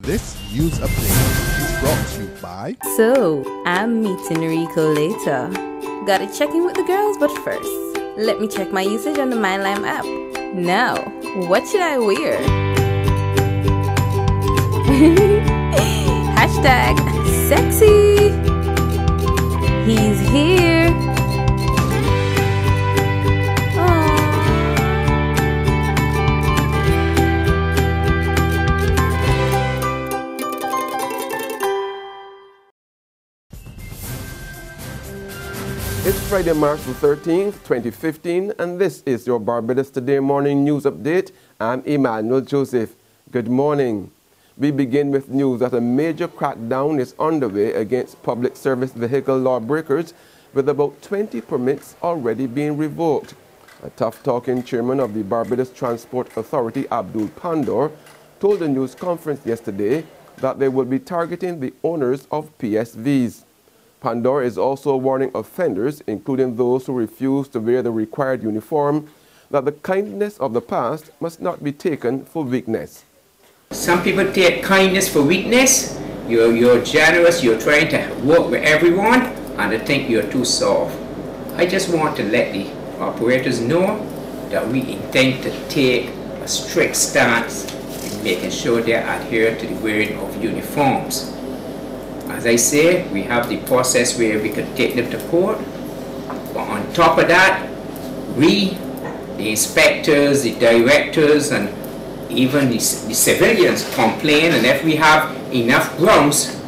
This news update is brought to you by... So, I'm meeting Rico later. Gotta check in with the girls, but first, let me check my usage on the MyLime app. Now, what should I wear? Hashtag sexy. He's here. It's Friday, March the 13th, 2015, and this is your Barbados Today morning news update. I'm Emmanuel Joseph. Good morning. We begin with news that a major crackdown is underway against public service vehicle lawbreakers, with about 20 permits already being revoked. A tough-talking chairman of the Barbados Transport Authority, Abdul Pandor, told a news conference yesterday that they will be targeting the owners of PSVs. Pandor is also warning offenders, including those who refuse to wear the required uniform, that the kindness of the past must not be taken for weakness. Some people take kindness for weakness. You're generous, you're trying to work with everyone, and they think you're too soft. I just want to let the operators know that we intend to take a strict stance in making sure they adhere to the wearing of uniforms. As I say, we have the process where we can take them to court, but on top of that, we, the inspectors, the directors, and even the civilians complain, and if we have enough grounds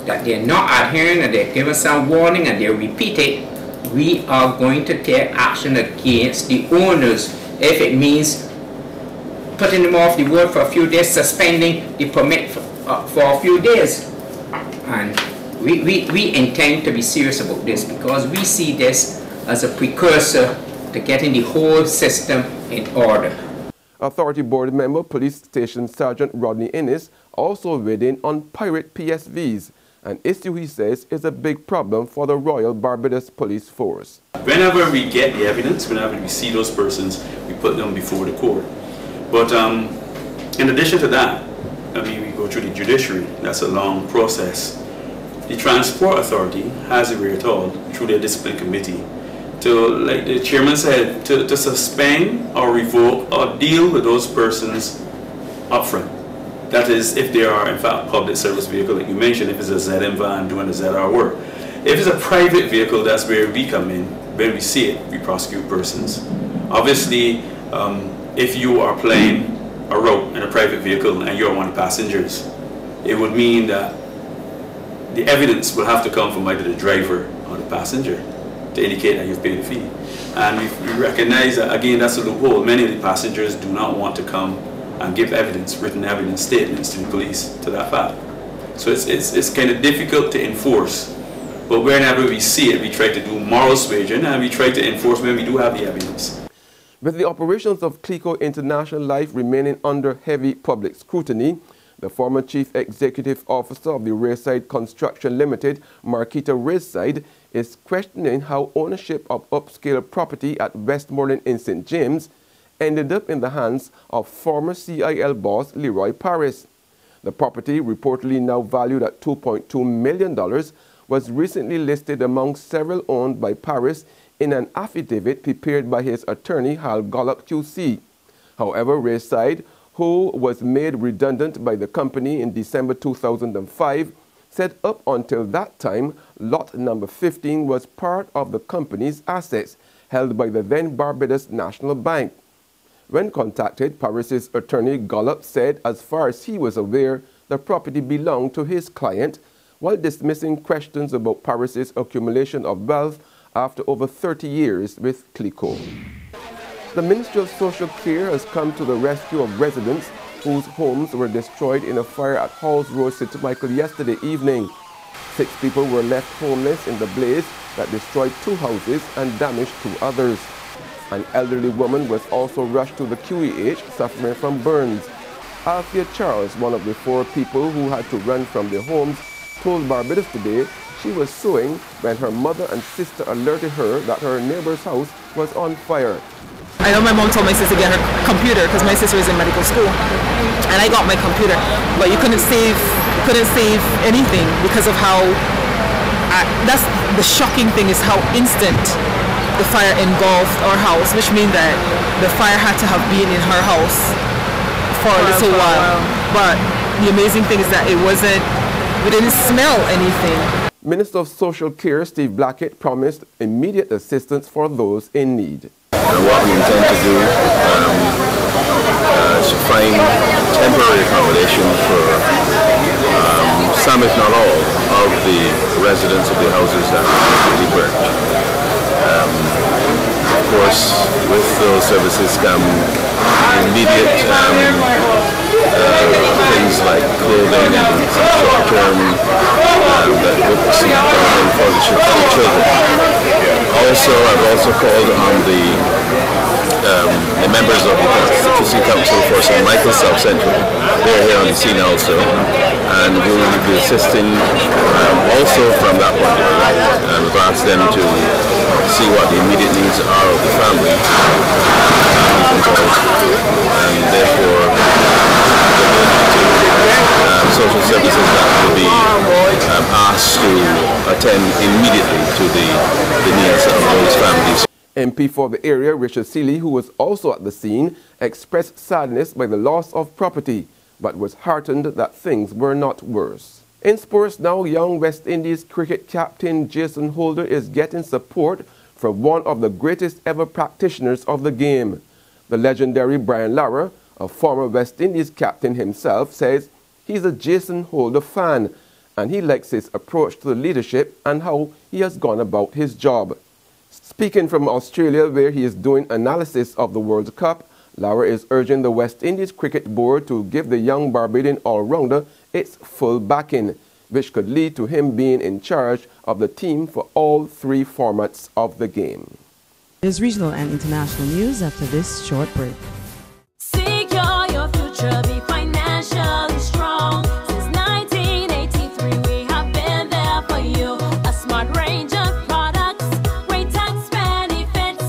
that they're not adhering and they're giving some warning and they repeat it, we are going to take action against the owners if it means putting them off the road for a few days, suspending the permit for a few days. And we intend to be serious about this because we see this as a precursor to getting the whole system in order. Authority board member, Police Station Sergeant Rodney Innes, also weighed in on pirate PSVs, an issue he says is a big problem for the Royal Barbados Police Force. Whenever we get the evidence, whenever we see those persons, we put them before the court. But in addition to that, I mean, we go through the judiciary. That's a long process. The Transport Authority has a wherewithal through their discipline committee to, like the chairman said, to suspend or revoke or deal with those persons upfront. That is, if they are in fact public service vehicle, like you mentioned, if it's a ZM van doing the ZR work. If it's a private vehicle, that's where we come in. When we see it, we prosecute persons. Obviously, if you are playing a route in a private vehicle and you're one of the passengers, it would mean that the evidence will have to come from either the driver or the passenger to indicate that you've paid the fee. And we recognize that, again, that's a loophole. Many of the passengers do not want to come and give evidence, written evidence, statements to the police to that fact. So it's kind of difficult to enforce. But whenever we see it, we try to do moral suasion and we try to enforce when we do have the evidence. With the operations of CLICO International Life remaining under heavy public scrutiny, the former Chief Executive Officer of the Rayside Construction Limited, Marquita Rayside, is questioning how ownership of upscale property at Westmoreland in St. James ended up in the hands of former CIL boss Leroy Parris. The property, reportedly now valued at $2.2 million, was recently listed among several owned by Parris in an affidavit prepared by his attorney Hal Gollock QC. However, Rayside, who was made redundant by the company in December 2005, said up until that time, lot number 15 was part of the company's assets held by the then Barbados National Bank. When contacted, Parris's attorney Gollock said as far as he was aware, the property belonged to his client, while dismissing questions about Parris's accumulation of wealth after over 30 years with CLICO. The Ministry of Social Care has come to the rescue of residents whose homes were destroyed in a fire at Halls Road, St. Michael yesterday evening. 6 people were left homeless in the blaze that destroyed 2 houses and damaged 2 others. An elderly woman was also rushed to the QEH suffering from burns. Althea Charles, one of the 4 people who had to run from their homes, told Barbados Today she was sewing when her mother and sister alerted her that her neighbor's house was on fire. I know my mom told my sister to get her computer because my sister is in medical school, and I got my computer, but you couldn't save anything because of how. That's the shocking thing, is how instant the fire engulfed our house, which means that the fire had to have been in her house for a little while. But the amazing thing is that we didn't smell anything. Minister of Social Care Steve Blackett promised immediate assistance for those in need. And what we intend to do is to find temporary accommodation for some, if not all, of the residents of the houses that were completely burnt. Of course, with those services come immediate things like clothing and short-term books and for the children. I've also called on the members of the Constituency Council for St. Michael's South Central. They're here on the scene also, and we will be assisting also from that point. We've asked them to see what the immediate needs are of the family, and therefore social services that will be asked to attend immediately to the needs of those families. MP for the area, Richard Seeley, who was also at the scene, expressed sadness by the loss of property, but was heartened that things were not worse. In sports now, young West Indies cricket captain Jason Holder is getting support from one of the greatest ever practitioners of the game. The legendary Brian Lara, a former West Indies captain himself, says he's a Jason Holder fan, and he likes his approach to the leadership and how he has gone about his job. Speaking from Australia, where he is doing analysis of the World Cup, Lara is urging the West Indies Cricket Board to give the young Barbadian all-rounder its full backing, which could lead to him being in charge of the team for all three formats of the game. There's regional and international news after this short break. Secure your future, be financially strong. Since 1983, we have been there for you. A smart range of products, great tax benefits.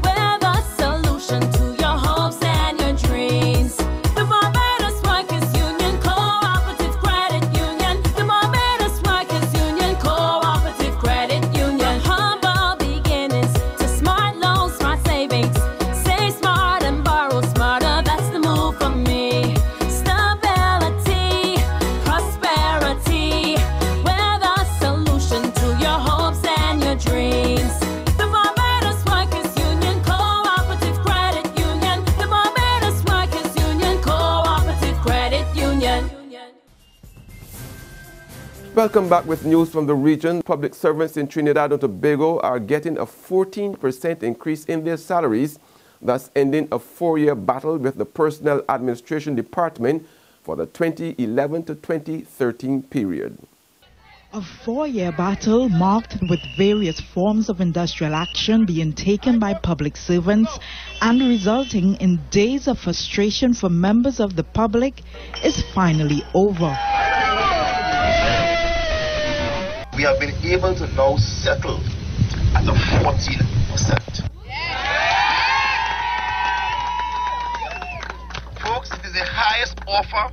We're the solution to your hopes and your dreams. The Barbados Workers Union Cooperative Credit Union. The Barbados Workers Union Cooperative Credit Union. Humble beginnings to smart loans, smart savings. Save smart and borrow smarter. That's the move for me. Stability, prosperity. We're the solution to your hopes and your dreams. The Barbados Workers Union Cooperative Credit Union. The Barbados Workers Union Cooperative Credit Union. Welcome back with news from the region. Public servants in Trinidad and Tobago are getting a 14% increase in their salaries, thus ending a 4-year battle with the Personnel Administration Department for the 2011 to 2013 period. A 4-year battle marked with various forms of industrial action being taken by public servants and resulting in days of frustration for members of the public is finally over. We have been able to now settle at a 14%. Folks, it is the highest offer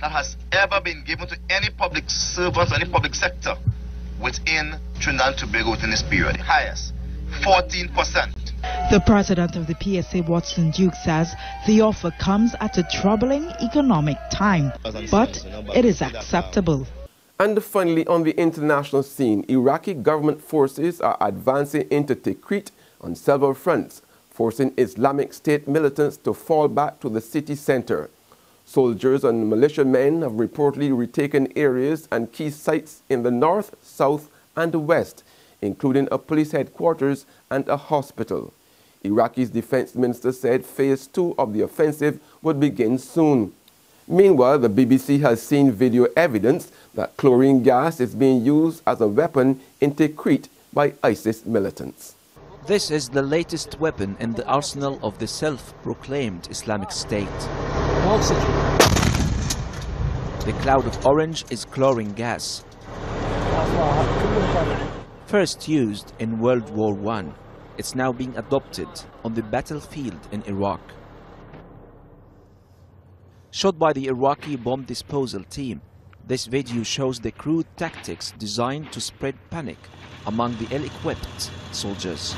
that has ever been given to any public servant or any public sector within Trinidad and Tobago within this period. The highest, 14%. The president of the PSA, Watson Duke, says the offer comes at a troubling economic time, but it is acceptable. And finally, on the international scene, Iraqi government forces are advancing into Tikrit on several fronts, forcing Islamic State militants to fall back to the city center. Soldiers and militiamen have reportedly retaken areas and key sites in the north, south, and west, including a police headquarters and a hospital. Iraqi's defense minister said phase 2 of the offensive would begin soon. Meanwhile, the BBC has seen video evidence that chlorine gas is being used as a weapon in Tikrit by ISIS militants. This is the latest weapon in the arsenal of the self-proclaimed Islamic State. The cloud of orange is chlorine gas. First used in World War I, it's now being adopted on the battlefield in Iraq. Shot by the Iraqi bomb disposal team, this video shows the crude tactics designed to spread panic among the ill-equipped soldiers.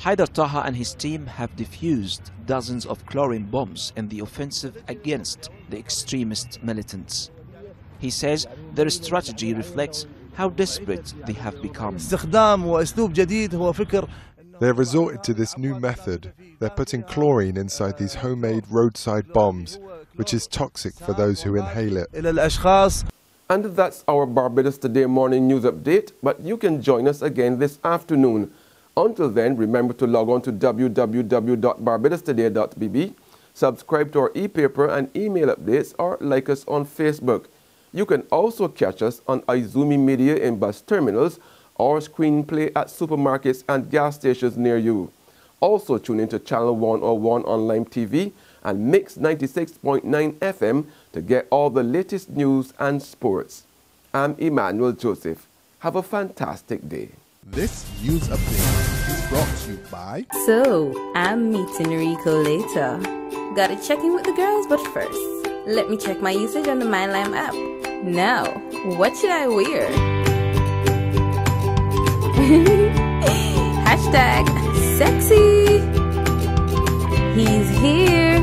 Haider Taha and his team have defused dozens of chlorine bombs in the offensive against the extremist militants. He says their strategy reflects how desperate they have become. They've resorted to this new method. They're putting chlorine inside these homemade roadside bombs, which is toxic for those who inhale it. And that's our Barbados Today morning news update, but you can join us again this afternoon. Until then, remember to log on to www.barbadostoday.bb, subscribe to our e-paper and email updates, or like us on Facebook. You can also catch us on Izumi Media in bus terminals or screenplay at supermarkets and gas stations near you. Also tune into Channel 101 on Lime TV and Mix 96.9 FM to get all the latest news and sports. I'm Emmanuel Joseph. Have a fantastic day. This news update is brought to you by... So, I'm meeting Rico later. Gotta check in with the girls, but first, let me check my usage on the MyLime app. Now, what should I wear? Hashtag sexy. He's here.